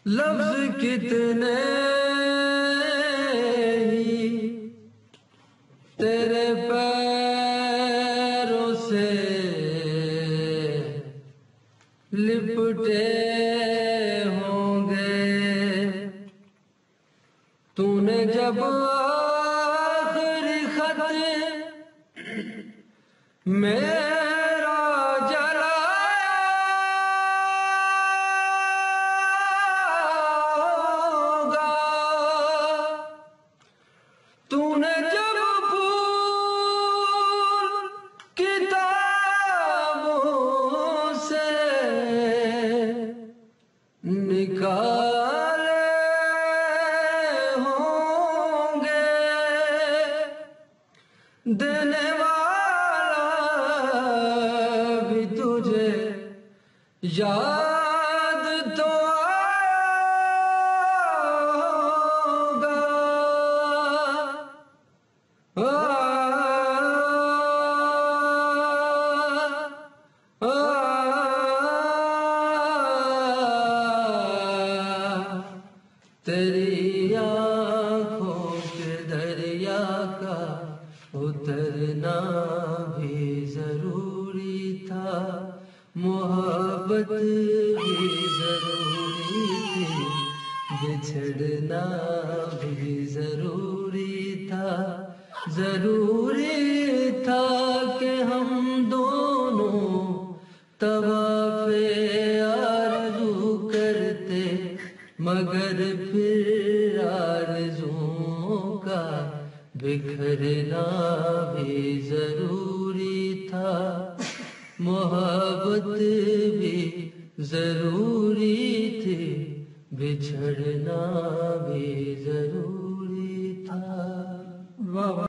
लफ्ज कितने ही तेरे पैरों से लिपटे होंगे। तूने जब आखिरी खत मेरा जलाया, तूने जब फूल किताबों से निकाले होंगे, देने वाला भी तुझे याद तो आएगा। तेरी आँखों के दरिया का उतरना भी जरूरी था, मोहब्बत भी जरूरी थी, बिछड़ना भी जरूरी था। जरूरी था कि हम दोनों तवाफ़े आरज़ू करते, मगर फिर आरज़ुओं का बिखरना भी जरूरी था, मोहब्बत भी जरूरी थी, बिछड़ना भी जरूरी था। वाह।